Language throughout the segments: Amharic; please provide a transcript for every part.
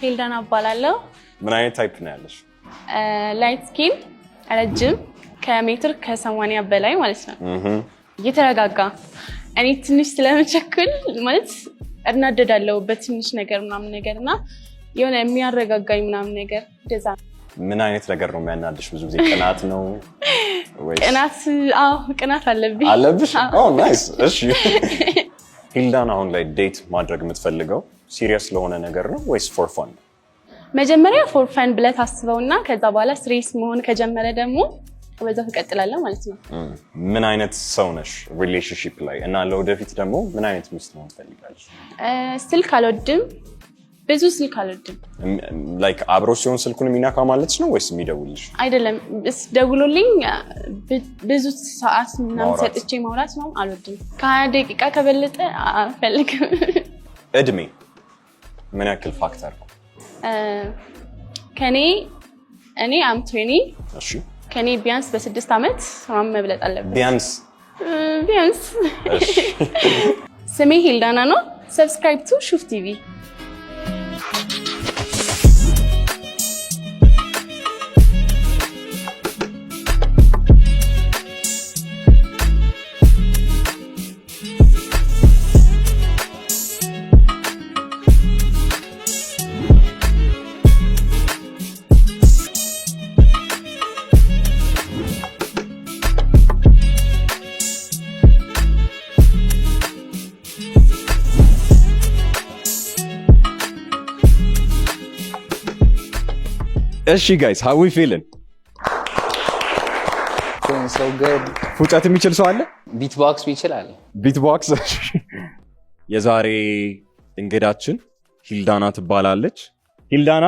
ሄልዳና እባላለሁ። ምን አይነት ታይፕ ነው ያለሽ? ላይት ስኪን ረጅም ከሜትር ከ80 በላይ ማለት ነው። እየተረጋጋ እኔ ትንሽ ስለመቸኩል ማለት እናደዳለሁ በትንሽ ነገር ምናምን ነገርና የሆነ የሚያረጋጋኝ ምናምን ነገር እንደዛ። ምን አይነት ነገር ነው የሚያናድሽ? ብዙ ጊዜ ቅናት ነው ወይስ? ቅናት አለብኝ። አለብሽ? ናይስ። እሺ ሄልዳና አሁን ላይ ዴት ማድረግ የምትፈልገው ሲሪየስ ለሆነ ነገር ነው ወይስ ፎር ፋን? መጀመሪያ ፎር ፋን ብለህ ታስበውና ከዛ በኋላ ሲሪየስ መሆን ከጀመረ ደግሞ በዛው ትቀጥላለህ ማለት ነው። ምን አይነት ሰው ነሽ ሪሌሽንሺፕ ላይ እና ለወደፊት ደግሞ ምን አይነት ሚስት ነው ትፈልጋለሽ? ስልክ አልወድም፣ ብዙ ስልክ አልወድም። ላይክ አብሮ ሲሆን ስልኩን የሚነካ ማለትሽ ነው ወይስ የሚደውልሽ? አይደለም፣ ደውሎልኝ ብዙ ሰዓት ምናምን ሰጥቼ ማውራት ነው አልወድም። ከ20 ደቂቃ ከበለጠ አልፈልግም። እድሜ ምን ያክል ፋክተር ነው? እኔ አም 20። እሺ ከኔ ቢያንስ በ6 ዓመት ማን መብለጥ አለበት? ቢያንስ እሺ። ስሜ ሄልዳና ነው። ሰብስክራይብ ቱ ሹፍ ቲቪ። እሺ ጋይስ how we feeling? Feeling so good. ፉጨት የሚችል ሰው አለ? ቢትቦክስ ይችላል። ቢትቦክስ። የዛሬ እንግዳችን ሄልዳና ትባላለች። ሄልዳና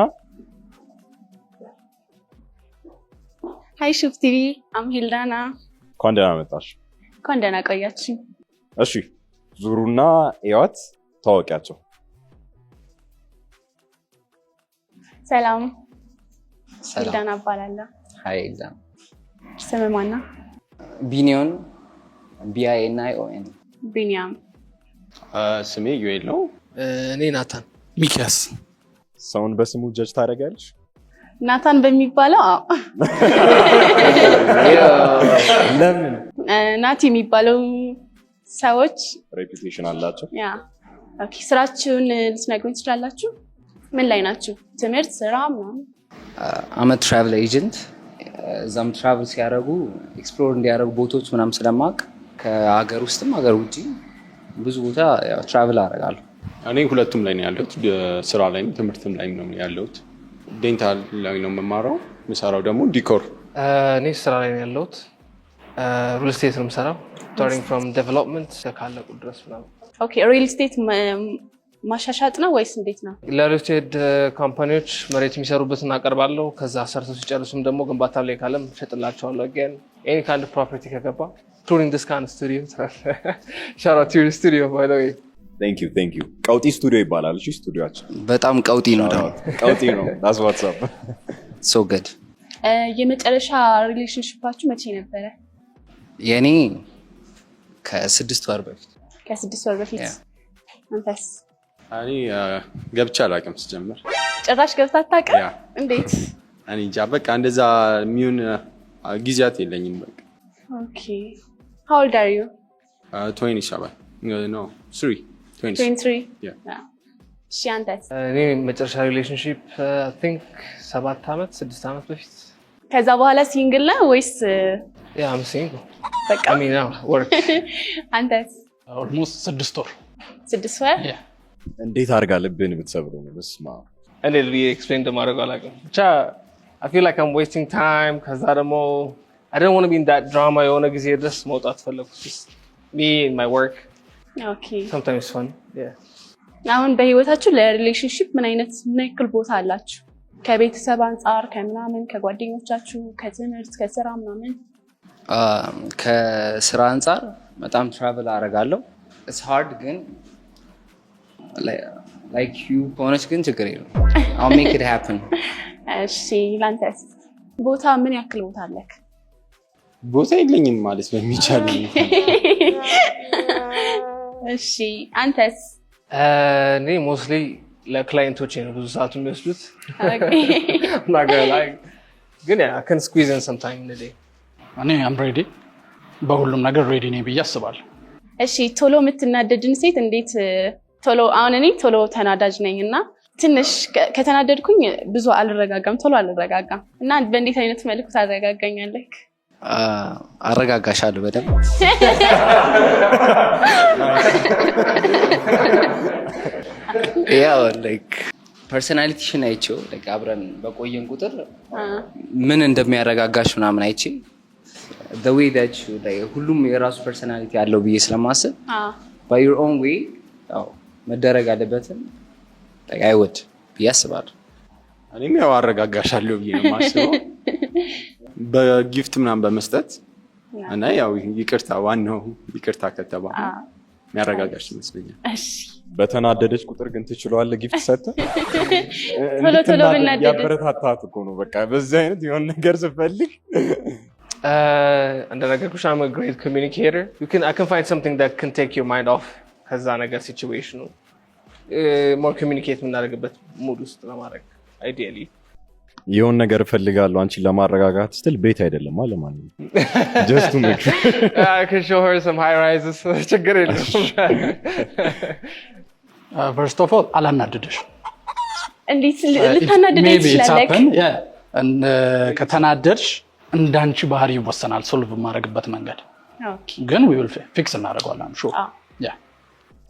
ሃይ ሹፍ ቲቪ አም ሄልዳና። እንኳን ደህና መጣሽ። እንኳን ደህና ቆያችሁ። እሺ ዙሩና እያት ታወቂያቸው። ሰላም ሄልዳና እባላለሁ። ሃይ ሄልዳና። ስምህ ማን ነው? ቢኒዮን BINION። ቢኒያም። ስሜ ዩኤል ነው። እኔ ናታን። ሚኪያስ። ሰውን በስሙ ጀጅ ታደርጋለሽ? ናታን በሚባለው ለምን? ናቲ የሚባለው ሰዎች ሬፑቴሽን አላቸው። ያ ኦኬ። ስራችሁን ልትነግሩኝ ትችላላችሁ? ምን ላይ ናችሁ? ትምህርት፣ ስራ ምናምን? አም አ ትራቨል ኤጀንት። እዛም ትራቨል ሲያደርጉ ኤክስፕሎር እንዲያደርጉ ቦታዎች ምናምን ስለማቅ ከሀገር ውስጥም ሀገር ውጭ ብዙ ቦታ ትራቨል አደርጋለሁ። እኔ ሁለቱም ላይ ነው ያለሁት። ስራ ላይም ትምህርትም ላይ ነው ያለሁት። ዴንታል ላይ ነው የምማረው። የምሰራው ደግሞ ዲኮር። እኔ ስራ ላይ ነው ያለሁት። ሪል ስቴት ነው የምሰራው። ስታርቲንግ ፍሮም ዴቨሎፕመንት ካለቁ ድረስ ምናምን። ኦኬ። ሪል ስቴት ማሻሻጥ ነው ወይስ እንዴት ነው? ለሪል ስቴት ካምፓኒዎች መሬት የሚሰሩበትን አቀርባለሁ። ከዛ ሰርተው ሲጨርሱም ደግሞ ግንባታ ላይ ካለም ሸጥላቸዋለሁ። again any kind of property ከገባ including this kind of studio. shout out to your studio by the way. thank you ቀውጢ ስቱዲዮ ይባላል። እሺ ስቱዲዮአችን በጣም ቀውጢ ነው ደግሞ። ቀውጢ ነው። that's what's up. so good. የመጨረሻ ሪሌሽንሺፓችሁ መቼ ነበረ? የኔ ከ6 ወር በፊት። ከ6 ወር በፊት። አንተስ? እኔ ገብቼ አላውቅም ስጀምር። ጭራሽ ገብተህ አታውቅም? እንዴት? እኔ እንጃ በቃ እንደዛ የሚሆን ጊዜያት የለኝም በቃ። ኦኬ how old are you? 27 no 23 yeah. እሺ አንተስ? እኔ መጨረሻ ሪሌሽንሺፕ I think 6 ዓመት በፊት። ከዛ በኋላ ሲንግል ነህ ወይስ? ያ I'm single በቃ I mean now work. አንተስ? almost 6 ወር። 6 ወር? yeah. እንዴት አድርጋ ልብህን የምትሰብረው ነው? በስመ አብ። እኔ ኤክስፕሌን እንደማደርገው አላውቅም። ብቻ I feel like I'm wasting time። ከዛ ደግሞ I don't want to be in that drama። የሆነ ጊዜ ድረስ መውጣት ፈለኩ። just me and my work. Okay. sometimes fun. yeah. አሁን በህይወታችሁ ለሪሌሽንሺፕ ምን ያክል ቦታ አላችሁ? ከቤተሰብ አንፃር፣ ከምናምን፣ ከጓደኞቻችሁ፣ ከትምህርት፣ ከስራ ምናምን? ከስራ አንፃር በጣም ትራቨል አደርጋለሁ። it's hard ግን like you ከሆነች ግን ችግር የለም። I'll make it happen። እሺ ላንተስ? ቦታ ምን ያክል ቦታ አለክ? ቦታ የለኝም ማለት በሚቻል። እሺ አንተስ? እኔ ሞስትሊ ለክላይንቶች ነው ብዙ ሰዓት የሚወስዱት ነገር ላይ ግን I can squeeze in some time in the day እኔ I'm ready በሁሉም ነገር ሬዲ ነኝ ብዬ አስባለሁ። እሺ ቶሎ የምትናደድን ሴት እንዴት ቶሎ አሁን እኔ ቶሎ ተናዳጅ ነኝና ትንሽ ከተናደድኩኝ ብዙ አልረጋጋም ቶሎ አልረጋጋም እና በእንዴት አይነት መልኩ ታረጋጋኛለህ? አረጋጋሻለሁ በደንብ ያው ላይክ ፐርሰናሊቲሽን አይቼው ላይክ አብረን በቆየን ቁጥር ምን እንደሚያረጋጋሽ ምናምን አይቼ the way that you like ሁሉም የራሱ ፐርሰናሊቲ ያለው ብዬ ስለማስብ by your own way መደረግ አለበትም like I would ያስባል። እኔም ያው አረጋጋሻለሁ ብዬ ነው የማስበው በጊፍት ምናምን በመስጠት እና ያው ይቅርታ ዋናው ይቅርታ ከተባ የሚያረጋጋሽ ይመስለኛል። እሺ በተናደደች ቁጥር ግን ትችላለህ ጊፍት ሰጥተህ ቶሎ ብናደድ ያበረታታት እኮ ነው በቃ በዚህ አይነት የሆነ ነገር ስፈልግ እንደነገርኩሽ I'm a great communicator. I can find something that can take your mind off ከዛ ነገር ሲቹዌሽኑ more communicate የምናደርግበት ሙድ ውስጥ ለማድረግ ideally የሆነ ነገር እፈልጋለሁ አንቺን ለማረጋጋት ስትል ቤት አይደለም ማለት ነው just to make sure I can show her some high rises ችግር የለም first of all አላናደደሽ እንዴት ልታናደደኝ ትችላለህ? ከተናደድሽ እንዳንቺ ባህሪ ይወሰናል ሶልቭ ማድረግበት መንገድ ግን we will fix እናደርገዋለን ሹ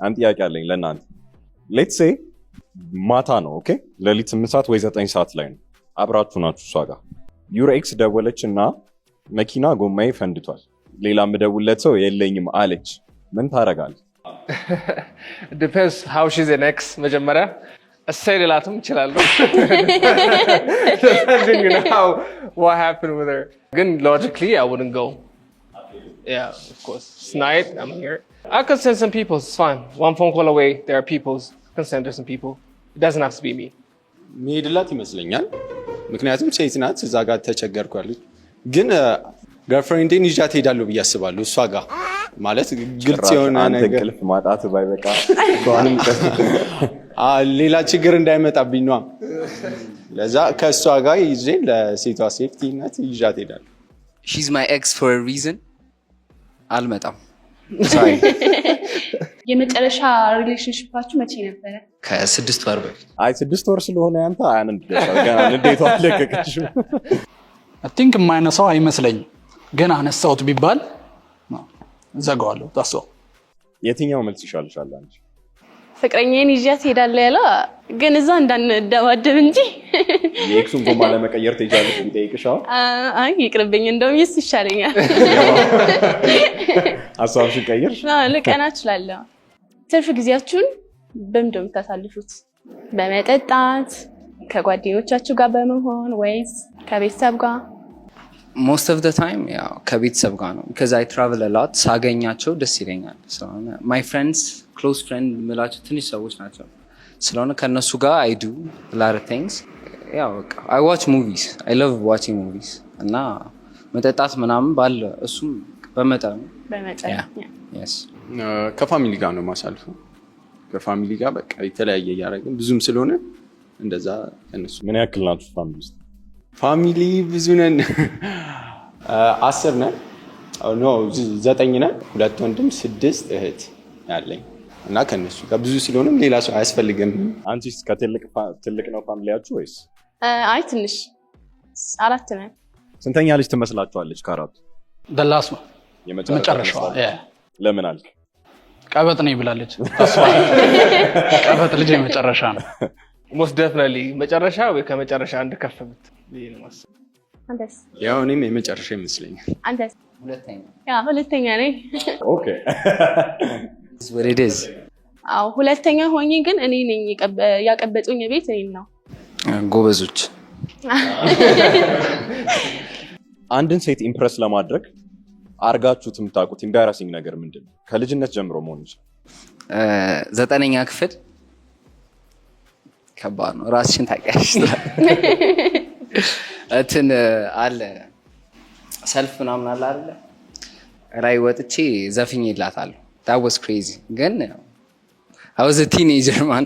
አንድ ጥያቄ አለኝ ለእናንተ ሌትስ ሴይ ማታ ነው ኦኬ ለሊት 8 ሰዓት ወይ 9 ሰዓት ላይ ነው አብራችሁ ናችሁ እሷ ጋር ዩር ኤክስ ደወለችና መኪና ጎማዬ ፈንድቷል ሌላ ምደውለት ሰው የለኝም አለች ምን ታረጋለህ? depends how she's an ex መጀመሪያ እሰይ ልላትም እችላለሁ depending on how what happened with her ግን logically I wouldn't go yeah of course it's night I'm here I can send some people it's fine one phone call away there are people I can send her some people it doesn't have to be me መሄድላት ይመስለኛል ምክንያቱም ሴት ናት እዛ ጋር ተቸገርኳለች ግን ገርፍሬንዴን ይዣት ሄዳለሁ ብዬ አስባለሁ እሷ ጋር ማለት ግልጽ የሆነ ነገር እንቅልፍ ማጣት ባይበቃ ሷንም ሌላ ችግር እንዳይመጣብኝ ነው ለዛ ከሷ ጋር ይዤ ለሴቷ ሴፍቲነት ይዣት ሄዳለሁ she's my ex for a reason አልመጣም sorry የመጨረሻ ሪሌሽንሺፓችሁ መቼ ነበረ? ከ6 ወር በፊት አይ 6 ወር ስለሆነ ያንተ አያንን ገና እንዴት አለቀቀች I think የማይነሳው አይመስለኝም ግን አነሳውት ቢባል ዘጋዋለሁ ታሶ የትኛው መልስ ይሻልሻል አንቺ? ፍቅረኛዬን ይዣት ሄዳለሁ ያለው ግን እዛ እንዳንደባደብ እንጂ የኤክሱን ጎማ ለመቀየር ትይዛለሽ ቢጠይቅሻው አይ ይቅርብኝ እንደውም ይስ ይሻለኛል አሳብሽ ቀይርሽ ለቀና እችላለሁ። ትርፍ ጊዜያችሁን በምንድን ነው የምታሳልፉት? በመጠጣት ከጓደኞቻችሁ ጋር በመሆን ወይስ ከቤተሰብ ጋር? most of the time ያው ከቤተሰብ ጋር ነው because I travel a lot ሳገኛቸው ደስ ይለኛል ስለሆነ my friends close friend ምላቸው ትንሽ ሰዎች ናቸው ስለሆነ ከነሱ ጋር I do a lot of things ያው I watch movies I love watching movies እና መጠጣት ምናምን ባለ እሱም በመጠኑ yes ከፋሚሊ ጋር ነው ማሳልፈው ከፋሚሊ ጋር በቃ የተለያየ ያረጋግን ብዙም ስለሆነ እንደዛ እነሱ ምን ያክል ናችሁ ፋሚሊ ውስጥ? ፋሚሊ ብዙ ነን 10 ነን ኖ 9 ነን 2 ወንድም 6 እህት ያለኝ እና ከነሱ ጋር ብዙ ስለሆነም ሌላ ሰው አያስፈልግም። አንቺስ ከትልቅ ነው ፋሚሊያችሁ ወይስ? አይ ትንሽ 4 ነን። ስንተኛ ልጅ ትመስላችኋለች ከአራቱ? the last one የመጨረሻው ለምን አልክ? ቀበጥ ነኝ ብላለች ተስፋ ቀበጥ ልጅ የመጨረሻ ነው most definitely መጨረሻ ወይ ከመጨረሻ አንድ ከፈበት ይልማስ አንተስ? ያው እኔም የመጨረሻ ይመስለኛል። አንተስ? ሁለተኛ ያ ሁለተኛ ነኝ። ኦኬ is what it is አው ሁለተኛ ሆኜ ግን እኔ ነኝ ያቀበጡኝ ቤት እኔ ነው። ጎበዞች አንድን ሴት ኢምፕረስ ለማድረግ አርጋችሁት የምታውቁት ኢምባራሲንግ ነገር ምንድነው? ከልጅነት ጀምሮ መሆን ይችላል። 9ኛ ክፍል ከባድ ነው ራስሽን ታውቂያለሽ እንትን አለ ሰልፍ ምናምን አለ አይደል ራይ ወጥቼ ዘፍኜላታለሁ that was crazy ግን I was a teenager, man.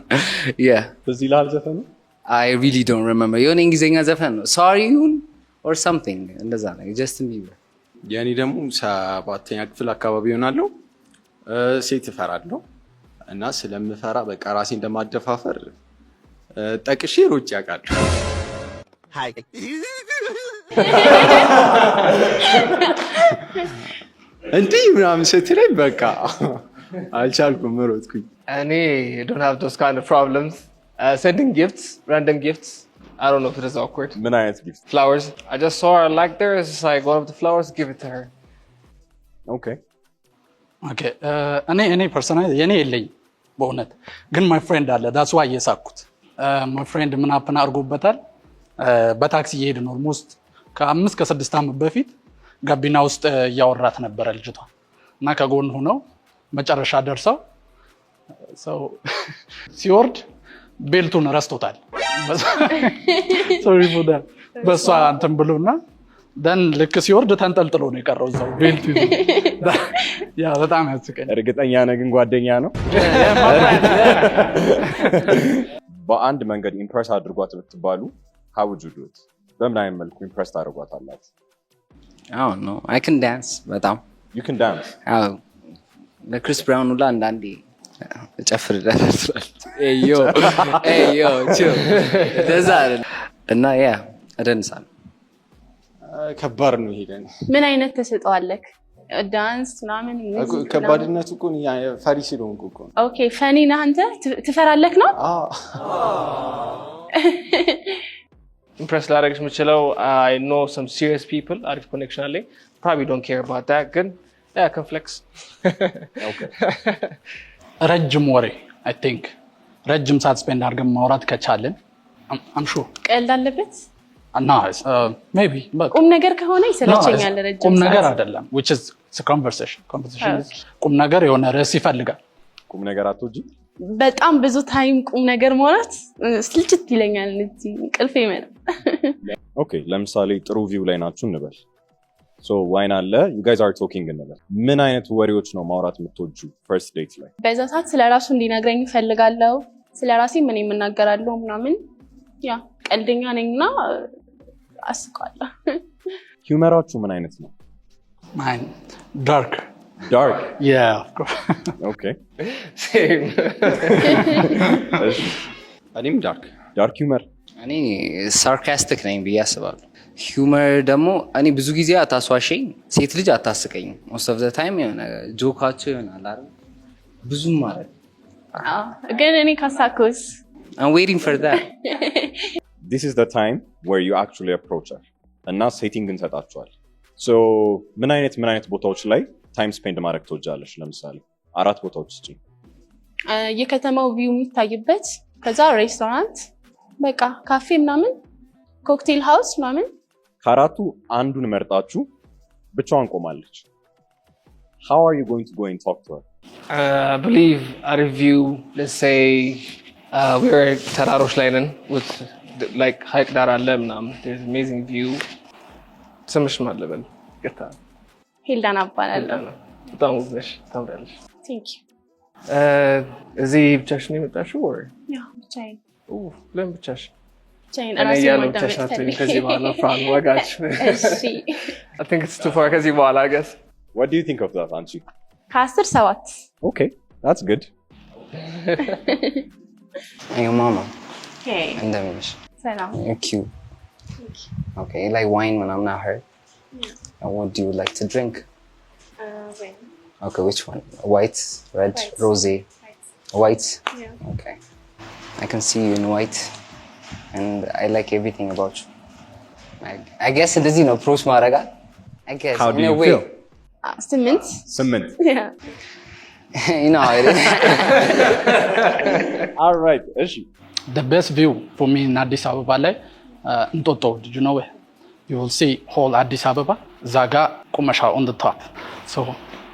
Yeah. እዚህ ላል ዘፈኑ I really don't remember. የሆነ እንግሊዝኛ ዘፈን ነው sorry or something እንደዛ ነው ጀስቲን ቢበር። የእኔ ደግሞ 7ኛ ክፍል አካባቢ ይሆናለሁ። ሴት እፈራለሁ እና ስለምፈራ በቃ ራሴ እንደማደፋፈር ጠቅሼ ሮጬ አውቃለሁ። እንዲህ ምናምን ስትለኝ በቃ አልቻልኩም፣ ሮጥኩኝ። እኔ don't have those kind of problems. Sending gifts, random gifts. I don't know if it is awkward. ምን አይነት ጊፍት? Flowers. I just saw her like there. It's just like one of the flowers, give it to her. Okay. Okay. እኔ ፐርሰናሊ የኔ የለኝ በእውነት ግን ማይ ፍሬንድ አለ that's why የሳኩት ማይ ፍሬንድ ምን አፕን አድርጎበታል። በታክሲ እየሄድን ኦልሞስት ከ5 ከ6 ዓመት በፊት ጋቢና ውስጥ እያወራት ነበረ ልጅቷ እና ከጎን ሆነው መጨረሻ ደርሰው ሲወርድ ቤልቱን ረስቶታል። ሶሪ ፎር ዳት በሷ እንትን ብሎና ደን ልክ ሲወርድ ተንጠልጥሎ ነው የቀረው እዛው ቤልቱ። ያ በጣም ያስቀኝ። እርግጠኛ ነህ ግን ጓደኛ ነው? በአንድ መንገድ ኢምፕረስ አድርጓት ብትባሉ how would you do it? በምን አይነት መልኩ ኢምፕረስ ታደርጓታላችሁ? I don't know. I can dance በጣም You can dance? ለክሪስ ብራውን ሁላ አንዳንዴ እጨፍርለታለሁ። ኤዮ ቺው እንደዛ አይደል እና ያ እደንሳለሁ። ከባድ ነው ይሄ። ምን አይነት ተሰጠዋለክ? ዳንስ ምናምን ከባድነቱ እኮ ፈሪ ስለሆንኩ እኮ። ኦኬ ፈኒ ነህ አንተ? ትፈራለክ ነው? Impress ላደርግሽ የምችለው I know some serious people. አሪፍ ኮኔክሽን አለኝ. Probably don't care about that. ግን I can flex. Okay. ረጅም ወሬ I think ረጅም ሰዓት ስፔንድ አድርገን ማውራት ከቻልን I'm sure ቀልድ አለበት? maybe but ቁም ነገር ከሆነ ይሰለቸኛል ረጅም ሰዓት። ቁም ነገር አይደለም which is a conversation ቁም ነገር የሆነ ርዕስ ይፈልጋል። ቁም ነገር አትወጂ? በጣም ብዙ ታይም ቁም ነገር ማውራት ስልችት ይለኛል። እዚህ እንቅልፍ ይመጣል። ኦኬ ለምሳሌ ጥሩ ቪው ላይ ናችሁ እንበል። So ዋይን አለ you guys are talking እንበል። ምን አይነት ወሬዎች ነው ማውራት የምትወጁ ፈርስት ዴት ላይ? በዛ ሰዓት ስለራሱ እንዲነግረኝ እፈልጋለሁ። ስለራሴ ምን የምናገራለሁ ምናምን ያ ቀልደኛ ነኝና አስቃለሁ። ሂውመራችሁ ምን አይነት ነው? mine dark yeah of course okay Same. እኔም ዳርክ ሂውመር። እኔ ሳርካስቲክ ነኝ ብዬ አስባለሁ። ሂውመር ደግሞ እኔ ብዙ ጊዜ አታስዋሸኝ፣ ሴት ልጅ አታስቀኝ። most of the time የሆነ ጆካቸው ይሆናል አይደል? ብዙም ማለት ግን እኔ ካሳኩስ I'm waiting for that. This is the time where you actually approach her እና ሴቲንግ እንሰጣችኋል። so ምን አይነት ቦታዎች ላይ ታይም ስፔንድ ማድረግ ትወጃለሽ? ለምሳሌ 4 ቦታዎች እስኪ። የከተማው ቪው የሚታይበት፣ ከዛ ሬስቶራንት፣ በቃ ካፌ ምናምን፣ ኮክቴል ሃውስ ምናምን። ከአራቱ አንዱን መርጣችሁ ብቻዋን ቆማለች። how are you going to go and talk to her? I believe a review, let's say we're ተራሮች ላይ ነን with like ሀይቅ ዳር አለ ምናምን there's amazing view። ስምሽ ማን ልበል? ይቅርታ ሄልዳና እባላለሁ። በጣም ውብ ነሽ፣ ታምሪያለሽ። ቴንክ ዩ። እዚህ ብቻሽን የመጣሽው or? ያ ብቻዬን። ለምን ብቻሽን? ብቻዬን እኔ ራሴን እያለሁ ማዳመጥ ብቻሽን አትበይኝ ፈልጌ። ከዚህ በኋላ ፍራን ወጋች። እሺ I think it's too far ከዚህ በኋላ I guess። what do you think of that አንቺ? ከ10 7 okay that's good. Hey mama hey እንደምን ነሽ? ሰላም። You're cute. Okay, you like wine ምናምን I heard. And what do you like to drink? ወይን Okay, which one? White, red, White. rosé? White? Yeah. Okay. I can see you in white and I like everything about you. I guess እንደዚህ ነው approach ማድረጋ? I guess how do in you a way. feel? 8 8 ያ You know how it is. all right እሺ the best view for me in Addis Ababa ላይ እንጦጦ did you know it? You will see whole Addis Ababa ዛጋ ቁመሻ on the top. So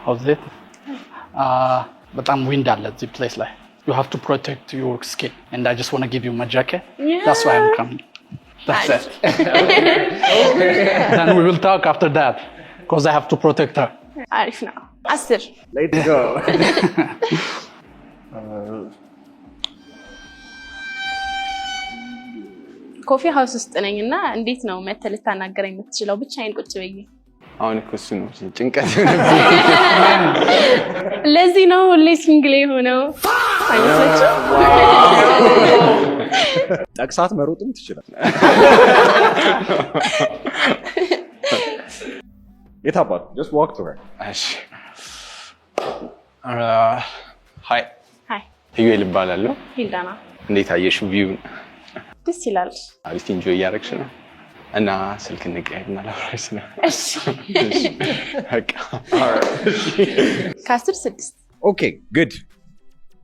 how's it? በጣም wind አለ እዚህ place ላይ. You have to protect your skin and I just want to give you my jacket. Yeah. That's why I'm coming. That's it. Then we will talk after that because I have to protect her. አሪፍ ነው። 10 let's go ኮፊ ሃውስ ውስጥ ነኝ እና እንዴት ነው መተህ ልታናገረኝ የምትችለው? ብቻዬን ቁጭ ብዬ። አሁን እኮ እሱ ነው ጭንቀት ለዚህ ነው ሁሌ ሲንግል የሆነው አይመስላችሁ? ጠቅሳት መሮጥም ትችላል። የት አባቱ just walk to her። እሺ ሃይ ሃይ ኢዩኤል እባላለሁ። ሂልዳና። እንዴት አየሽው ቪውን? ደስ ይላል። አሪፍ ኢንጆይ እያደረግሽ ነው እና ስልክ እንቀያየርና ላውራሽ ነው። እሺ በቃ ከ10 6 ኦኬ ጉድ።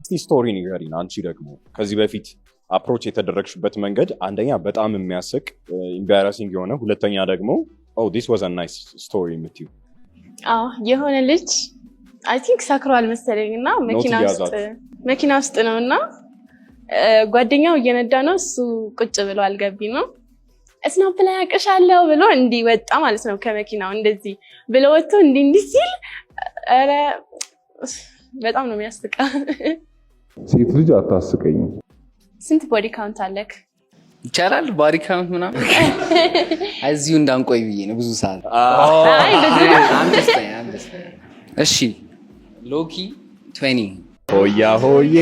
እስቲ ስቶሪ ንገሪን። አንቺ ደግሞ ከዚህ በፊት አፕሮች የተደረግሽበት መንገድ አንደኛ በጣም የሚያስቅ ኢምባራሲንግ የሆነ፣ ሁለተኛ ደግሞ ኦ ዲስ ዋዝ አ ናይስ ስቶሪ የምትይው። የሆነ ልጅ አይ ቲንክ ሰክሯል መሰለኝ እና መኪና ውስጥ ነው እና ጓደኛው እየነዳ ነው፣ እሱ ቁጭ ብሎ አልገቢ ነው። ስናፕ ላይ ያቅሻለሁ ብሎ እንዲወጣ ማለት ነው ከመኪናው እንደዚህ ብሎ ወጥቶ እንዲህ ሲል ኧረ በጣም ነው የሚያስቃ። ሴት ልጅ አታስቀኝም። ስንት ቦዲ ካውንት አለክ? ይቻላል ባዲ ካውንት ምናምን እዚሁ እንዳንቆይ ብዬ ነው ብዙ ሰዓት። እሺ ሎኪ 20 ሆያ ሆዬ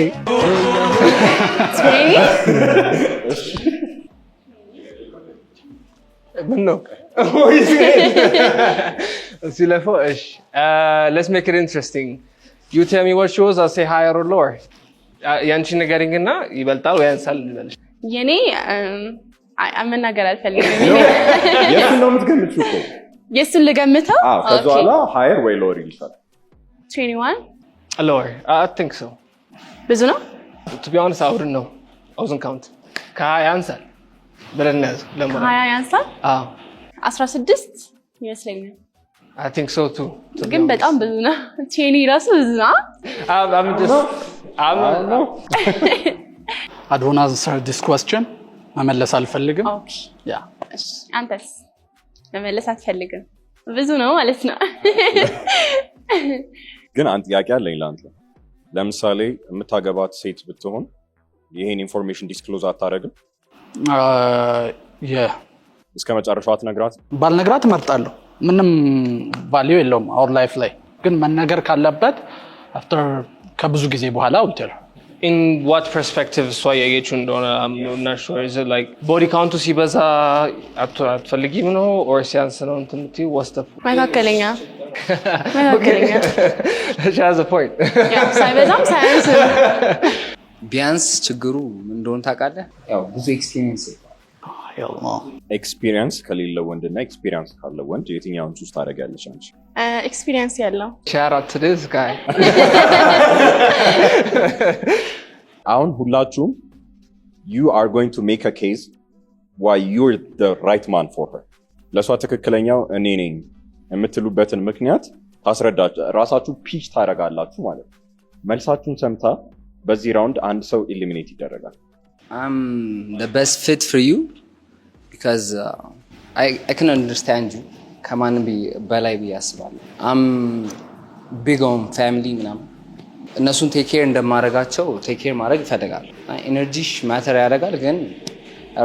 ምን ነው ሲለፈው? እሺ let's make it interesting. You tell me what shows, I'll say higher or lower. ያንቺ ንገሪኝ እና ይበልጣል ወይ ያንሳል ልበልሽ። የኔ መናገር አልፈልግም። የቱን ነው የምትገምቺው እኮ? የሱን ልገምተው? ከዛ በኋላ ሃየር ወይ ሎወር ይልሻል። 21 lower. I think so. ብዙ ነው? To be honest, I wouldn't know. I wasn't count. ከሀያ ያንሳል ብለን ያዝ ለማለት። ከሀያ ያንሳል? አዎ 16 ይመስለኛል። I think so too. ግን በጣም ብዙ ነው። ቼኒ ራሱ ብዙ ነው። I don't know. I don't answer this question. መመለስ አልፈልግም። ኦኬ ያ እሺ፣ አንተስ? መመለስ አትፈልግም? ብዙ ነው ማለት ነው። ግን አንድ ጥያቄ አለኝ ለአንተ። ለምሳሌ የምታገባት ሴት ብትሆን ይሄን ኢንፎርሜሽን ዲስክሎዝ አታደርግም? እስከ መጨረሻው አትነግራት? ባልነግራት እመርጣለሁ። ምንም ቫልዩ የለውም አወር ላይፍ ላይ። ግን መነገር ካለበት አፍተር ከብዙ ጊዜ በኋላ ውትር። In what perspective እሷ ያየችው እንደሆነ I'm not sure. Is it like body count ሲበዛ አትፈልጊም ነው or ሲያንስ ነው እንትን የምትይው? What's the መካከለኛ? She has a point. ሳይበዛም ሳያንስም። ቢያንስ ችግሩ ምን እንደሆነ ታውቃለህ? ያው ብዙ ኤክስፒሪየንስ ኤክስፒሪየንስ ከሌለው ወንድና ኤክስፒሪየንስ ካለው ወንድ የትኛውን ቹዝ ታደርጊያለሽ አንቺ? ኤክስፒሪየንስ ያለው። Shout out to this guy. አሁን ሁላችሁም you are going to make a case why you're the right man for her። ለሷ ትክክለኛው እኔ ነኝ የምትሉበትን ምክንያት ታስረዳችሁ፣ ራሳችሁ ፒች ታደርጋላችሁ ማለት ነው። መልሳችሁን ሰምታ በዚህ ራውንድ አንድ ሰው ኤሊሚኔት ይደረጋል። I'm the best fit for you because I can understand you. ከማንም በላይ ብዬ አስባለሁ። I'm big on family ምናምን እነሱን ቴክ ኬር እንደማደርጋቸው ቴክ ኬር ማድረግ ይፈልጋል። ኤነርጂሽ ማተር ያደርጋል። ግን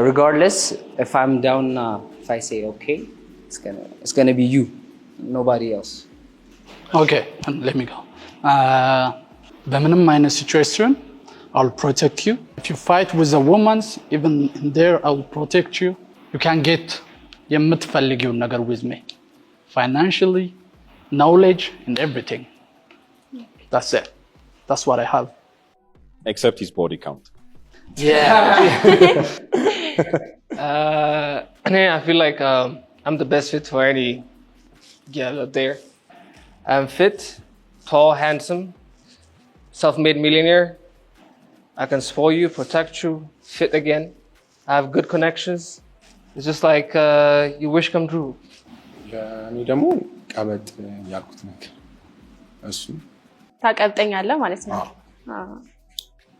regardless if I'm down if I say okay it's going to be you, nobody else. Okay, let me go. በምንም አይነት ሲቹዌሽን I'll protect you. If you fight with a woman, even in there, I'll protect you. You can get የምትፈልጊውን ነገር with me. Financially, knowledge, and everything. That's it. That's what I have. Except his body count. Yeah. I feel like I'm the best fit for any girl out there. I'm fit, tall, handsome, self-made millionaire. I can spoil you, protect you, fit again. I have good connections. It's just like your wish come true. እኔ ደግሞ ቀበጥ ያልኩት ነገር እሱ ታቀብጠኛለህ ማለት ነው።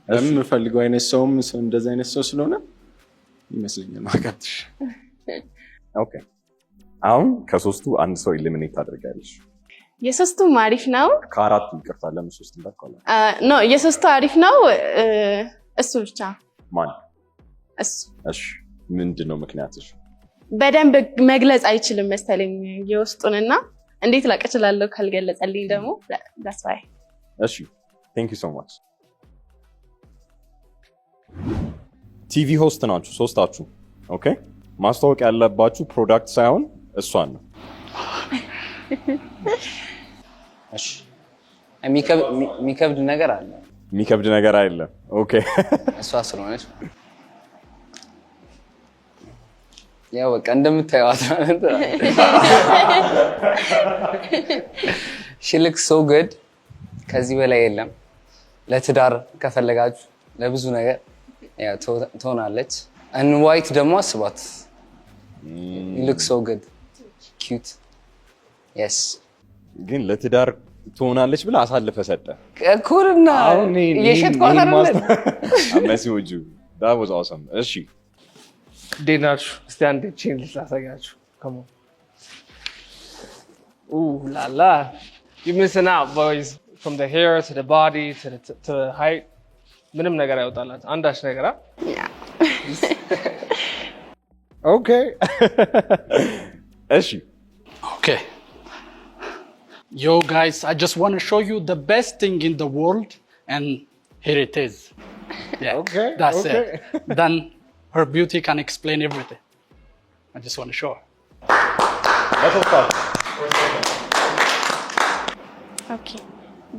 የምፈልገው አይነት ሰውም እንደዚህ አይነት ሰው ስለሆነ ይመስለኛል ማቀብጥሽ። ኦኬ አሁን ከሶስቱ አንድ ሰው ኤሊሚኔት ታደርጋለሽ። የሶስቱም አሪፍ ነው። ከአራቱ ይቅርታ፣ ለምን ሶስት እንዳልኳለ? ኖ የሶስቱ አሪፍ ነው። እሱ ብቻ ማን? እሱ። እሺ ምንድን ነው ምክንያትሽ? በደንብ መግለጽ አይችልም መሰለኝ የውስጡንና እንዴት ላቅ እችላለሁ ካልገለጸልኝ ደግሞ that's why። እሺ thank you so much። ቲቪ ሆስት ናችሁ ሶስታችሁ። ኦኬ ማስተዋወቅ ያለባችሁ ፕሮዳክት ሳይሆን እሷን ነው። እሺ የሚከብድ ነገር አለ። የሚከብድ ነገር አይደለም። ኦኬ እሷ ስለሆነች ያው በቃ እንደምታዩት she looks so good። ከዚህ በላይ የለም። ለትዳር ከፈለጋችሁ ለብዙ ነገር ያው ትሆናለች። and white ደግሞ አስባት you look so good cute yes ግን ለትዳር ትሆናለች ብለ አሳልፈ ሰጠ ኩርና የሸጥኳት አይደል? አመሲውጁ that was awesome። እሺ ዴናችሁ እስቲ አንዴ ቼንጅ ላሳያችሁ። come on ooh la la you missing out boys from the hair to the body to the height ምንም ነገር አይወጣላት አንዳች ነገር ኦኬ እሺ Okay. Yo guys, I just want to show you the best thing in the world and here it is. Yeah, Okay, that's okay. it. Then her beauty can explain everything. I just want to show her. ኦኬ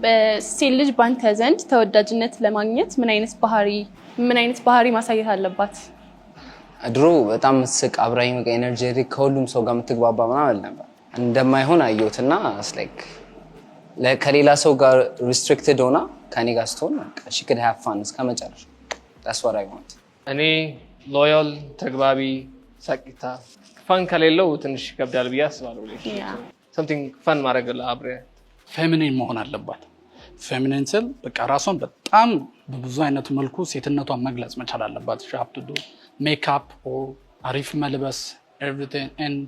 በሴት ልጅ ባንተ ዘንድ ተወዳጅነት ለማግኘት ምን አይነት ባህሪ ማሳየት አለባት? ድሮ በጣም ስቅ አብራኝ መቀ ኤነርጄቲክ ከሁሉም ሰው ጋር የምትግባባ ምናምን ነበር። እንደማይሆን አየሁትና ላይክ ከሌላ ሰው ጋር ሪስትሪክትድ ሆና ከኔ ጋር ስትሆን she could have fun እስከመጨረሻ that's what I want። እኔ ሎያል ተግባቢ ሳቂታ ፋን ከሌለው ትንሽ ይከብዳል ብዬ አስባለሁ። something fun ማድረግ ለአብሬ ፌሚኒን መሆን አለባት። ፌሚኒን ስል በቃ ራሷን በጣም በብዙ አይነት መልኩ ሴትነቷን መግለጽ መቻል አለባት። she have to do makeup or አሪፍ መልበስ everything and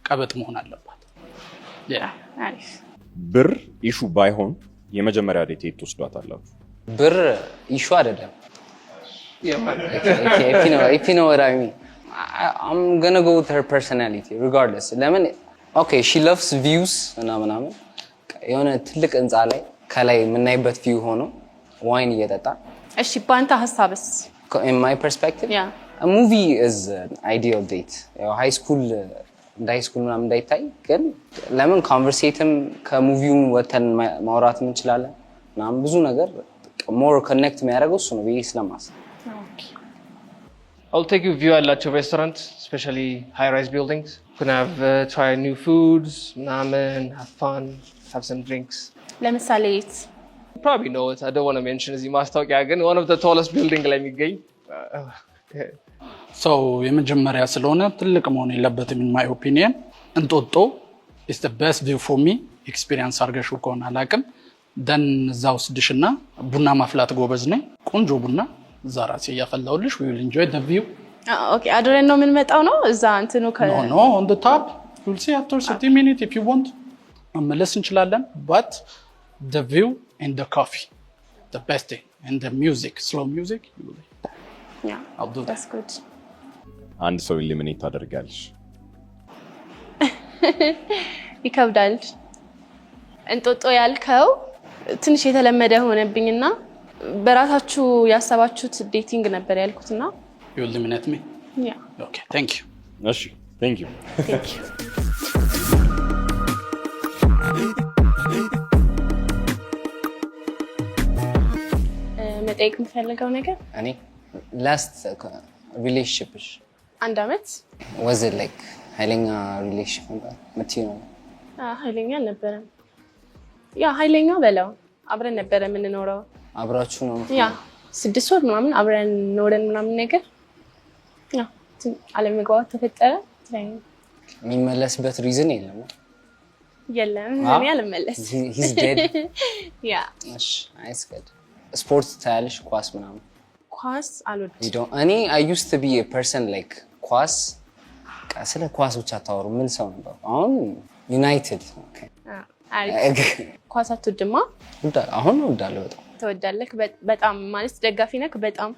ቀበጥ መሆን አለባት። አሪፍ ብር ኢሹ ባይሆን የመጀመሪያ ዴት ትወስዷታላችሁ? ብር ኢሹ አይደለም። if you know what I mean I'm gonna go with her personality regardless። ለምን okay she loves views እና ምናምን የሆነ ትልቅ ህንጻ ላይ ከላይ የምናይበት ቪው ሆኖ ዋይን እየጠጣ እሺ ባንተ ሐሳብስ? in my perspective a movie is an ideal date። ያው ሃይ ስኩል እንደ ሃይ ስኩል ምናምን እንዳይታይ ግን ለምን ኮንቨርሴትም ከሙቪው ወተን ማውራት እንችላለን ምናምን ብዙ ነገር ሞር ኮኔክት የሚያደርገው እሱ ነው ብዬ ስለማስብ I'll take you view ያላቸው restaurants especially high rise buildings can have try new foods ምናምን have fun have some drinks ለምሳሌ you probably know it I don't want to mention እዚህ ማስታወቂያ ግን one of the tallest building ላይ የሚገኝ so የመጀመሪያ ስለሆነ ትልቅ መሆን የለበትም in my opinion። እንጦጦ is the best view for me experience አርገሽው ከሆነ አላቅም then እዛው ስድሽና ቡና ማፍላት ጎበዝ ነኝ። ቆንጆ ቡና እዛ ራሴ እያፈላሁልሽ we will enjoy the view። okay አድረን ነው የምንመጣው ነው እዛ እንትኑ no on the top you will see after 30 minutes if you want መመለስ እንችላለን but the view and the coffee the best thing and the music slow music you will I'll do that. That's good. አንድ ሰው ኢሊሚኔት ታደርጋለሽ? ይከብዳል። እንጦጦ ያልከው ትንሽ የተለመደ ሆነብኝና በራሳችሁ ያሰባችሁት ዴቲንግ ነበር ያልኩትና you eliminate me? Yeah. Okay, thank you. እሺ thank you. Thank you. መጠየቅ የምፈልገው ነገር እኔ last relationship አንድ አመት was it like ኃይለኛ relationship ነበር ምትይው? ኃይለኛ አልነበረም። ያ ኃይለኛ በለው አብረን ነበር የምንኖረው። አብራችሁ ነው? ያ 6 ወር ምናምን አብረን ኖረን ምናምን ነገር ያ አለመግባባት ተፈጠረ። የሚመለስበት ሪዝን የለም? የለም እኔ አልመለስም። he's dead? ያ እሺ አይስ good ስፖርት ታያለሽ? ኳስ ምናምን? ኳስ አልወድም። እኔ I used to be a person like ኳስ ስለ ኳስ ብቻ ታወሩ ምን ሰው ነበር። አሁን ዩናይትድ ኳስ አትወድማ? አሁን እወዳለሁ በጣም ትወዳለህ? በጣም ማለት ደጋፊ ነህ? በጣም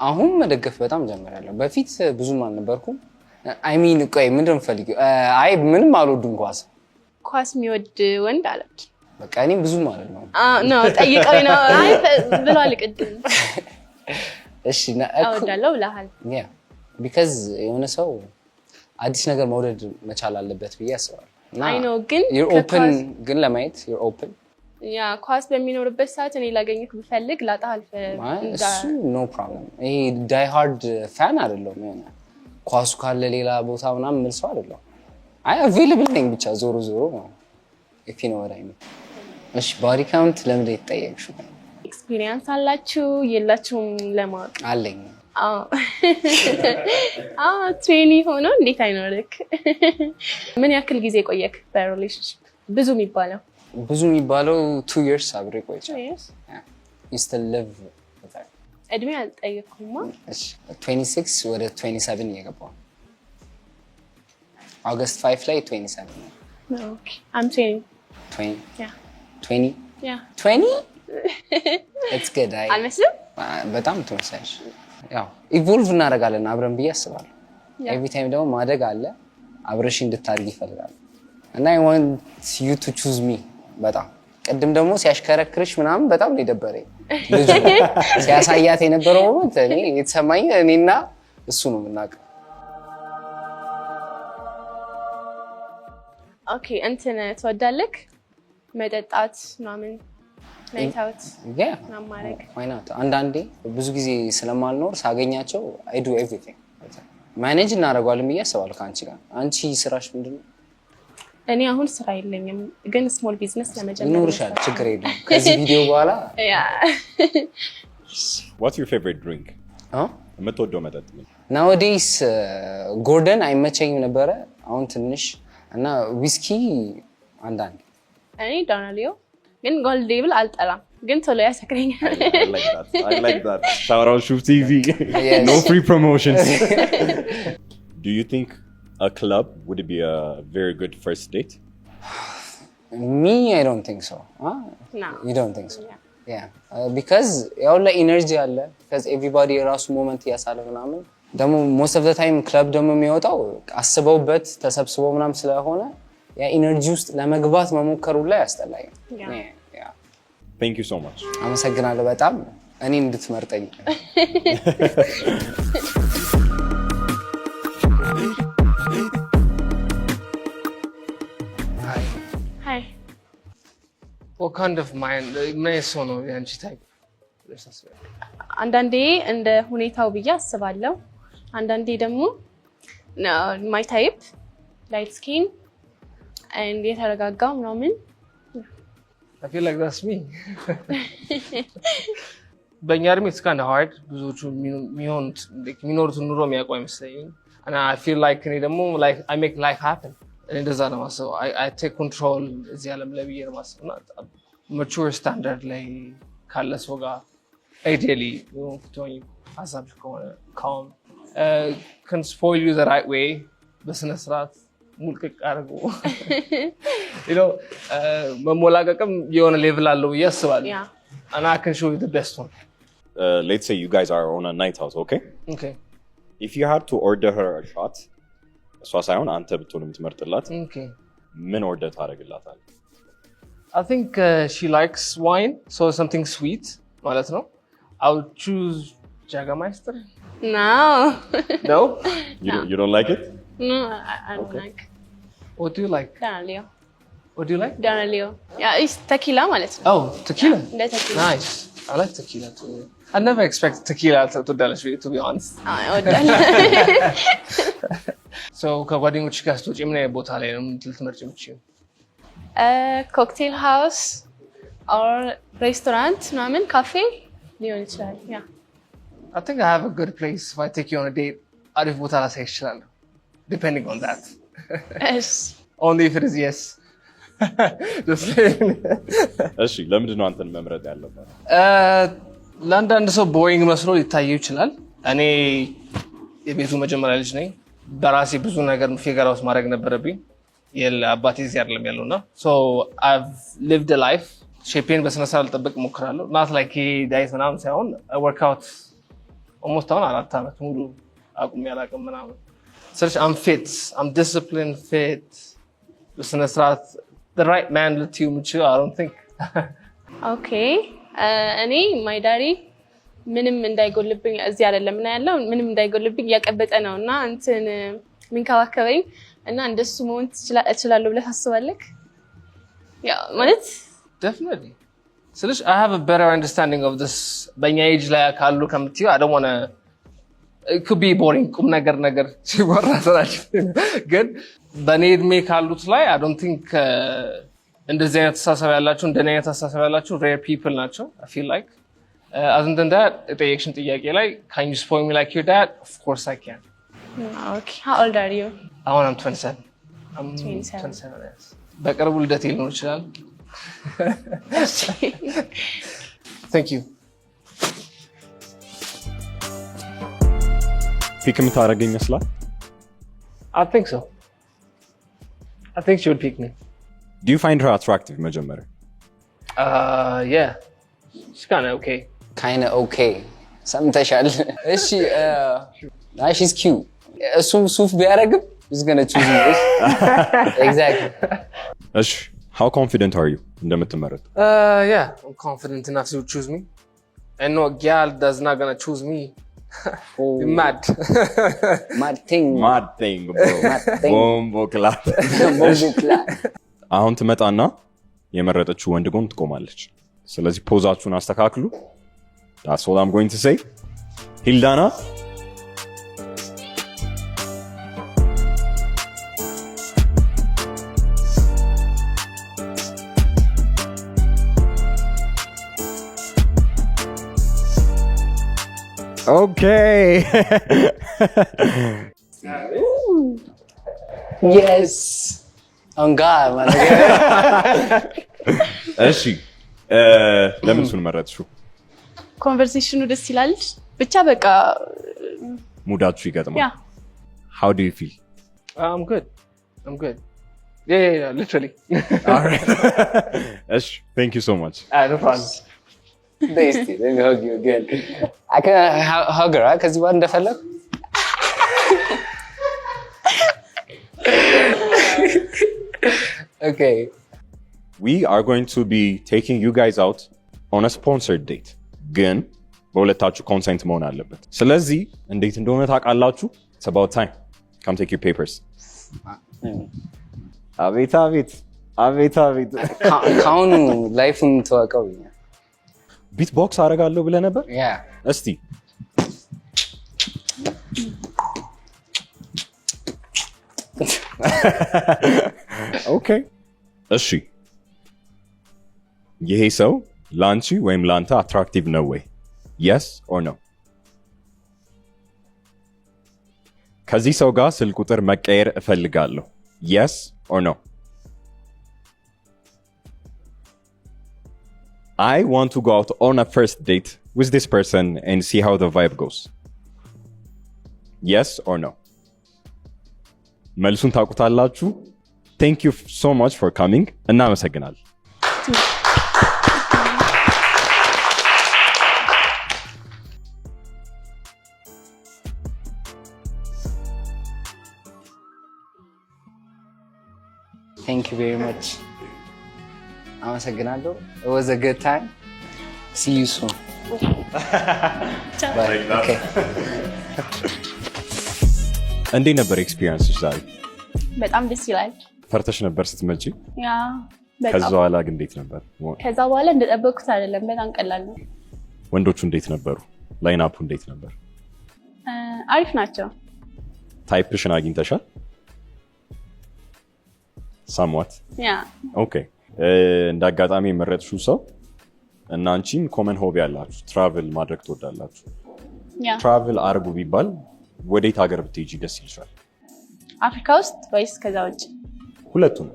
አሁን መደገፍ በጣም ጀምራለሁ። በፊት ብዙም አልነበርኩም። አይ ሚን ቆይ ምንድን ነው የምፈልጊው? አይ ምንም አልወድም ኳስ የሚወድ ወንድ አለች። በቃ እኔ ብዙም ማለት ነው ነው ጠይቀኝ ነው አይ ብሏል ቅድም። እሺ እወዳለሁ ብለሃል። ያ ቢካዝ የሆነ ሰው አዲስ ነገር መውደድ መቻል አለበት ብዬ አስባለሁ። አይ ኖ ግን you're open ግን ለማየት you're open ያ ኳስ በሚኖርበት ሰዓት እኔ ላገኝክ ብፈልግ ላጣህ እሱ ኖ ፕሮብለም። ይሄ ዳይ ሃርድ ፋን አይደለሁም። የሆነ ኳሱ ካለ ሌላ ቦታ ምናምን ምን ሰው አይደለሁም። አይ አቬይለብል ነኝ ብቻ ዞሮ if you know what I mean። እሺ ባዲ ካውንት ለምን ይጠየቅሽ? ኤክስፒሪየንስ አላችሁ የላችሁም ለማወቅ አለኝ። ትሬኒ ሆኖ እንዴት አይኖርክ? ምን ያክል ጊዜ ቆየክ በሪሌሽንሺፕ? ብዙ የሚባለው 2 years አብሬ ቆይቻለሁ። you still live with her? እድሜ አልጠየቅኩማ። እሺ 26 ወደ 27 እየገባሁ August 5 ላይ 27 ነው። Okay, I'm 20. Yeah. 20? Yeah. 20? It's good. አልመስልም? በጣም ትመሳለሽ። ያው ኢቮልቭ እናደርጋለን አብረን ብዬ አስባለሁ። ኤቭሪ ታይም ደግሞ ማደግ አለ። አብረሽ እንድታድጊ ይፈልጋል እና I want you to choose me። በጣም ቅድም ደግሞ ሲያሽከረክርሽ ምናምን በጣም ነው የደበረኝ። ልጅ ሲያሳያት የነበረው ሞመንት እኔ የተሰማኝ እኔና እሱ ነው የምናውቀው። ኦኬ እንትን ትወዳለህ መጠጣት ምናምን ናይት አውት? ያ why not? አንዳንዴ ብዙ ጊዜ ስለማልኖር ሳገኛቸው I do everything ማኔጅ እናደርጋለን ብዬ አስባለሁ። ከአንቺ ጋር አንቺ ስራሽ ምንድነው? እኔ አሁን ስራ የለኝም ግን ስሞል ቢዝነስ ለመጀመር ይኖርሻል። ችግር የለም ከዚህ ቪዲዮ በኋላ። What's your favorite drink? የምትወደው መጠጥ ምን? nowadays ጎርደን አይመቸኝም ነበረ አሁን ትንሽ እና ዊስኪ አንዳንድ። እኔ ዳናሊዮ ግን ጎልድ ሌብል አልጠላም ግን ቶሎ ያሰክረኛል። I like that. Shout out Shuf TV. Yes. No free promotions. Do you think a club would be a very good first date? Me, I don't think so. No. You don't think so? Yeah. Because ያው ለኢነርጂ አለ because everybody የራሱ ሞመንት ያሳለፈ ምናምን ደግሞ most of the time club ደግሞ የሚወጣው አስበውበት ተሰብስበው ምናምን ስለሆነ ያ ኢነርጂ ውስጥ ለመግባት መሞከሩ ላይ ያስጠላኝ። Thank you so much. አመሰግናለሁ በጣም እኔ እንድትመርጠኝ። Hi. What kind of mind? ምን ሰው ነው ያንቺ ታይፕ? አንዳንዴ እንደ ሁኔታው ብዬ አስባለሁ። አንዳንዴ ደግሞ my type light skin and የተረጋጋ ምናምን። I feel like that's me. በእኛ እድሜ it's kind of hard ብዙዎቹ የሚኖሩትን ኑሮ የሚያውቁ አይመስለኝም and I feel like እኔ ደግሞ like I make life happen እኔ እንደዛ ነው የማስበው። I take control እዚህ ዓለም ላይ ብዬ ነው የማስበው እና mature standard ላይ ካለ ሰው ጋር ideally ሀሳብሽ ከሆነ calm can spoil you the right way በስነ ስርዓት ሙልቅቅ አድርጎ መሞላቀቅም የሆነ ሌቭል አለው ብዬ አስባለሁ and I can show you the best one. Let's say you guys are on a night out, okay? Okay. If you had to order her a shot, እሷ ሳይሆን አንተ ብትሆን የምትመርጥላት ምን ኦርደር ታደርግላታለህ? I think she likes wine, so something sweet ማለት ነው. I would choose Jägermeister. No. No? You don't like it? No, I don't like. What do you like? ዳናሊዮ. What do you like? ዳናሊዮ. it's tequila ማለት ነው. Oh, tequila. እንደ tequila. Nice. I like tequila too. I never expected tequila to be honest. እወዳለሁ። So ከጓደኞችሽ ጋር ስትወጪ ምን አይነት ቦታ ላይ ነው ልትመርጪ የምትችይው? ኮክቴል ሃውስ or ሬስቶራንት ምናምን ካፌ ሊሆን ይችላል። I think I have a good place if I take you on a date. አሪፍ ቦታ ላሳይሽ እችላለሁ. Depending on that. Yes. Only if it is yes. እሺ ለምንድን ነው አንተን መምረጥ ያለበት? ለአንዳንድ ሰው ቦሪንግ መስሎ ሊታየው ይችላል። እኔ የቤቱ መጀመሪያ ልጅ ነኝ። በራሴ ብዙ ነገር ፊገር አውት ማድረግ ነበረብኝ። አባቴ እዚህ አይደለም ያለውና so I've lived a life ሼፔን በስነስርዓት ልጠብቅ እሞክራለሁ። ናት ላይክ ዳይት ምናምን ሳይሆን ወርክአውት ኦልሞስት አሁን 4 ዓመት ሙሉ አቁሜ አላውቅም ምናምን ስለዚህ አም ፊት አም ዲስፕሊን ፊት በስነስርዓት the right man ልትዩ የምችል I don't think ኦኬ እኔ ማይ ዳዲ ምንም እንዳይጎልብኝ እዚህ አይደለም እና ያለው ምንም እንዳይጎልብኝ ያቀበጠ ነውና እንትን ምንከባከበኝ እና እንደሱ መሆን እችላለሁ ብለህ ታስባለህ? ያ ማለት definitely ስለዚህ I have a better understanding of this በእኛ ኤጅ ላይ ካሉ ከምትዩ I don't want to it could be boring ቁም ነገር ሲወራ ሰራችሁ ግን በኔ እድሜ ካሉት ላይ I don't think እንደዚህ አይነት አስተሳሰብ ያላችሁ እንደኔ አይነት አስተሳሰብ ያላችሁ rare people ናቸው I feel like other than that የጠየቅሽን ጥያቄ ላይ can you spoil me like your dad of course I can okay how old are you አሁን I'm 27 I'm 27 yes በቅርቡ ልደቴ ሊሆን ይችላል thank you ፒክ የምታደርገኝ ይመስላል? I think so I think she would pick me Do you find her attractive መጀመሪያ? Yeah she's kind of okay okay ሰምተሻል? እሺ she's cute እሱ ሱፍ ቢያደርግም is going to choose me exactly እሺ how confident are you እንደምትመረጥ? Yeah I'm confident enough to choose me and no girl does not going to choose me You're mad thing bro bombo clap አሁን ትመጣና የመረጠችው ወንድ ጎን ትቆማለች ስለዚህ ፖዛችሁን አስተካክሉ That's all I'm going to say Hildana Okay. Yes. On God, man. እሺ ለምን እሱን መረጥሽው? ኮንቨርሴሽኑ ደስ ይላል ብቻ በቃ ሙዳችሁ ይገጥማል Yeah. How do you feel? I'm good yeah literally All right. እሺ thank you so much no problem Tasty. Let me hug you again. I can hug her, right? Because you want to follow? Okay. We are going to be taking you guys out on a sponsored date. ግን በሁለታችሁ ኮንሰንት መሆን አለበት ስለዚህ እንዴት እንደሆነ ታውቃላችሁ It's about time. Come take your papers. አቤት ካሁኑ ላይፉን ተዋቀው ቢትቦክስ አደርጋለሁ ብለህ ነበር? እስቲ ኦኬ እሺ ይሄ ሰው ላንቺ ወይም ላንተ አትራክቲቭ ነው ወይ? Yes or no? ከዚህ ሰው ጋር ስልክ ቁጥር መቀየር እፈልጋለሁ Yes or no? I want to go out on a first date with this person and see how the vibe goes. Yes or no? መልሱን ታውቁታላችሁ Thank you so much for coming እናመሰግናለን Thank you very much. አመሰግናለሁ It was a good time. See you soon. Bye. Okay. እንዴት ነበር ኤክስፒሪየንስሽ ዛሬ? በጣም ደስ ይላል ፈርተሽ ነበር ስትመጪ? ያ ከዛ በጣም በኋላ ግን እንዴት ነበር? ከዛ በኋላ እንደጠበቅኩት አይደለም በጣም ቀላል ነው ወንዶቹ እንዴት ነበሩ? ላይን አፑ እንዴት ነበር? አሪፍ ናቸው ታይፕሽን አግኝተሻል? somewhat ያ ኦኬ እንዳጋጣሚ የመረጥሽው ሰው እና አንቺም ኮመን ሆቢ ያላችሁ ትራቭል ማድረግ ትወዳላችሁ ያ ትራቭል አርጉ ቢባል ወዴት ሀገር ብትሄጂ ደስ ይልሻል? አፍሪካ ውስጥ ወይስ ከዛ ውጭ? ሁለቱም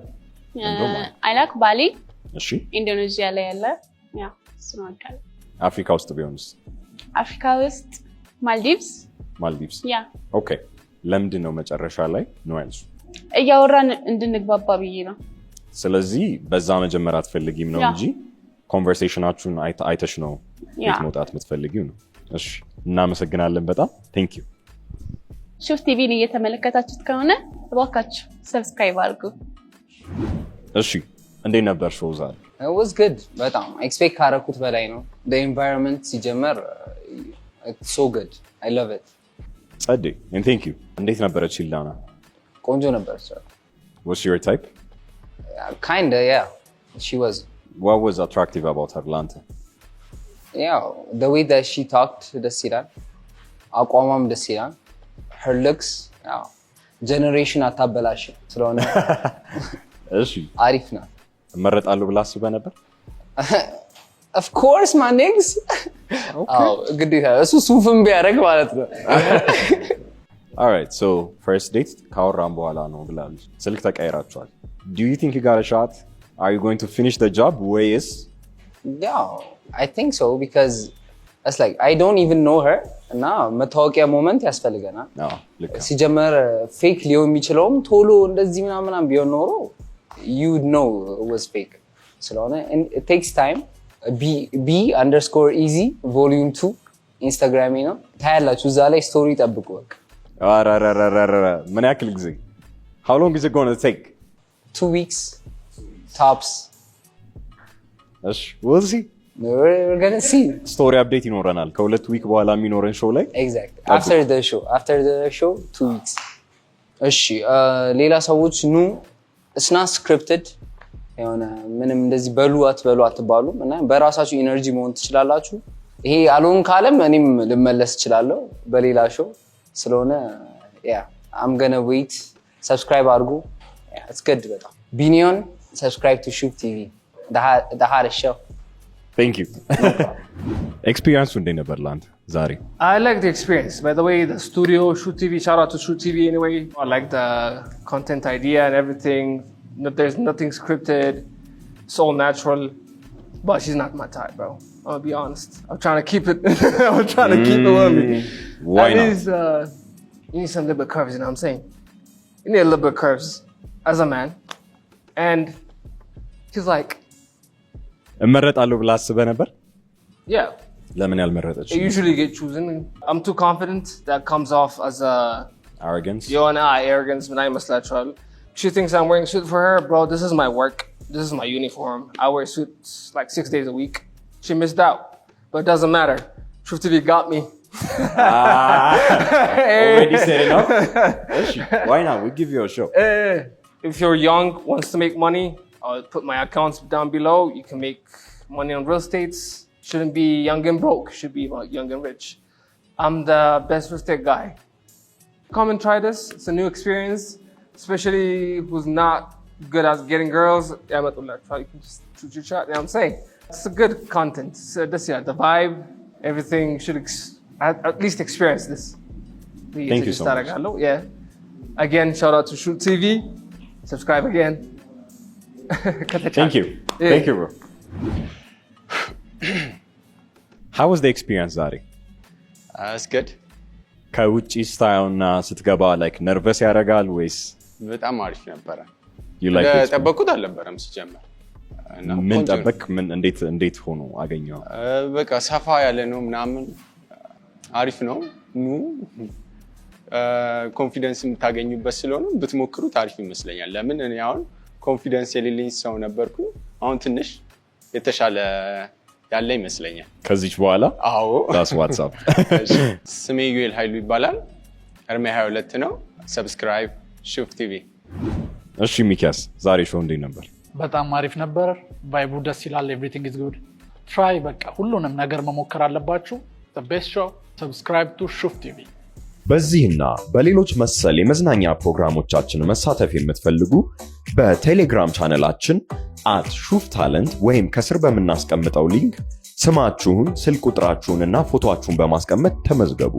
አይ ላይክ ባሊ እሺ ኢንዶኔዥያ ላይ ያለ ያ እሱ ነው አካል አፍሪካ ውስጥ ቢሆንስ? አፍሪካ ውስጥ ማልዲቭስ ያ ኦኬ ለምንድን ነው መጨረሻ ላይ ነው ያልሽው? እያወራን እንድንግባባ ብዬ ነው ስለዚህ በዛ መጀመር አትፈልጊም ነው እንጂ ኮንቨርሴሽናችሁን አይተሽ ነው ቤት መውጣት የምትፈልጊው ነው። እሺ እናመሰግናለን በጣም ቴንክ ዩ። ሹፍ ቲቪን እየተመለከታችሁት ከሆነ እባካችሁ ሰብስክራይብ አድርጉ። እሺ እንዴት ነበር ሾው ዛሬ? It was good በጣም ኤክስፔክት ካረኩት በላይ ነው። the environment ሲጀመር it's so good I love it። ጸዴ and thank you። እንዴት ነበረች ኢላና? ቆንጆ ነበረች። Was she your type? Kinda yeah she was። What was attractive about her Atlanta? Yeah the way that she talked ደስ ይላል። አቋሟም ደስ ይላል። her looks ያው ጀነሬሽን አታበላሽ ስለሆነ እሺ አሪፍ ናት። እመረጣለሁ ብላ አስበህ ነበር? Of course my niggas። ግዴታ እሱ ሱፍም ቢያደርግ ማለት ነው። Alright so first date ካወራን በኋላ ነው ብላለች። ስልክ ተቀይራችኋል። Do you think you got a shot? Are you going to finish the job? Ways? Yeah I think so because it's like I don't even know her እና መታወቂያ ሞመንት ያስፈልገናል። ሲጀመር ፌክ ሊሆን የሚችለውም ቶሎ እንደዚህ ምናምን ቢሆን ኖሮ you would know it was fake ስለሆነ it takes time b_easy volume 2 ኢንስታግራም ነው ታያላችሁ እዛ ላይ ስቶሪ ጠብቁ በቃ ምን ያክል ጊዜ how long is it going to take? 2 weeks tops እሺ we'll see we're going to see story update ይኖረናል ከሁለት ዊክ በኋላ የሚኖረን ሾው ላይ exactly after the show 2 weeks እሺ ሌላ ሰዎች ኑ it's not scripted የሆነ ምንም እንደዚህ በሉ አትባሉም እና በራሳችሁ ኢነርጂ መሆን ትችላላችሁ። ይሄ አልሆን ካለም እኔም ልመለስ እችላለሁ በሌላ ሾው ስለሆነ yeah I'm gonna wait subscribe አድርጉ it's good በጣም ቢኒዮን subscribe to Shuf TV the hardest show. Thank you. Experience እንዴት ነበር ላንተ ዛሬ? I like the experience. By the way, the studio, Shuf TV, shout out to Shuf TV anyway. I like the content idea and everything. There's nothing scripted. It's all natural. But she's not my type, bro. I'll be honest. I'm trying to keep it. I'm trying to keep it with me. Why not? You need some little bit of curves, you know what I'm saying? You need a little bit of curves as a man. And he's like, እመረጣለሁ ብላ አስበህ ነበር? yeah. ለምን ያልመረጠች? I usually get chosen. I'm too confident. That comes off as a arrogance. Arrogance. But I መስላችኋል. She thinks I'm wearing a suit for her, bro. This is my work. This is my uniform. I wear suits like 6 days a week. She missed out, but it doesn't matter. Shuf TV got me. Already set it up. Why not? We give you a show. If you're young, wants to make money, I'll put my accounts down below. You can make money on real estates. Shouldn't be young and broke. Should be about young and rich. I'm the best real estate guy. Come and try this. It's a new experience, especially who's not good at getting girls. You can just shoot your shot. You know what I'm saying? It's a good content. The vibe, everything should at least experience this. Thank you so much. Yeah. Again, shout out to Shuf TV. Subscribe again. Thank you. Yeah. Thank you, bro. How was the experience ዛሬ? It's good. ከውጪ ስታየውና ስትገባ like nervous ያደርጋል ወይስ? በጣም አሪፍ ነበረ። You like it? ጠበቅኩት አልነበረም ሲጀመር። ምን ጠበቅ? ምን እንዴት ሆኖ አገኘው? በቃ ሰፋ ያለ ነው ምናምን አሪፍ ነው። ኑ ኮንፊደንስ የምታገኙበት ስለሆነ ብትሞክሩት አሪፍ ይመስለኛል። ለምን እኔ አሁን ኮንፊደንስ የሌለኝ ሰው ነበርኩ። አሁን ትንሽ የተሻለ ያለ ይመስለኛል ከዚህ በኋላ። አዎ that's what's up። ስሜ ዩኤል ኃይሉ ይባላል። እድሜ 22 ነው። ሰብስክራይብ ሹፍ ቲቪ። እሺ ሚኪያስ ዛሬ ሾው እንዴት ነበር? በጣም አሪፍ ነበር። ቫይቡ ደስ ይላል። ኤቭሪቲንግ ኢዝ ጉድ። ትራይ በቃ ሁሉንም ነገር መሞከር አለባችሁ። the best show. subscribe to Shuf TV። በዚህና በሌሎች መሰል የመዝናኛ ፕሮግራሞቻችን መሳተፍ የምትፈልጉ በቴሌግራም ቻነላችን @shuftalent ወይም ከስር በምናስቀምጠው ሊንክ ስማችሁን፣ ስልክ ቁጥራችሁንና ፎቶአችሁን በማስቀመጥ ተመዝገቡ።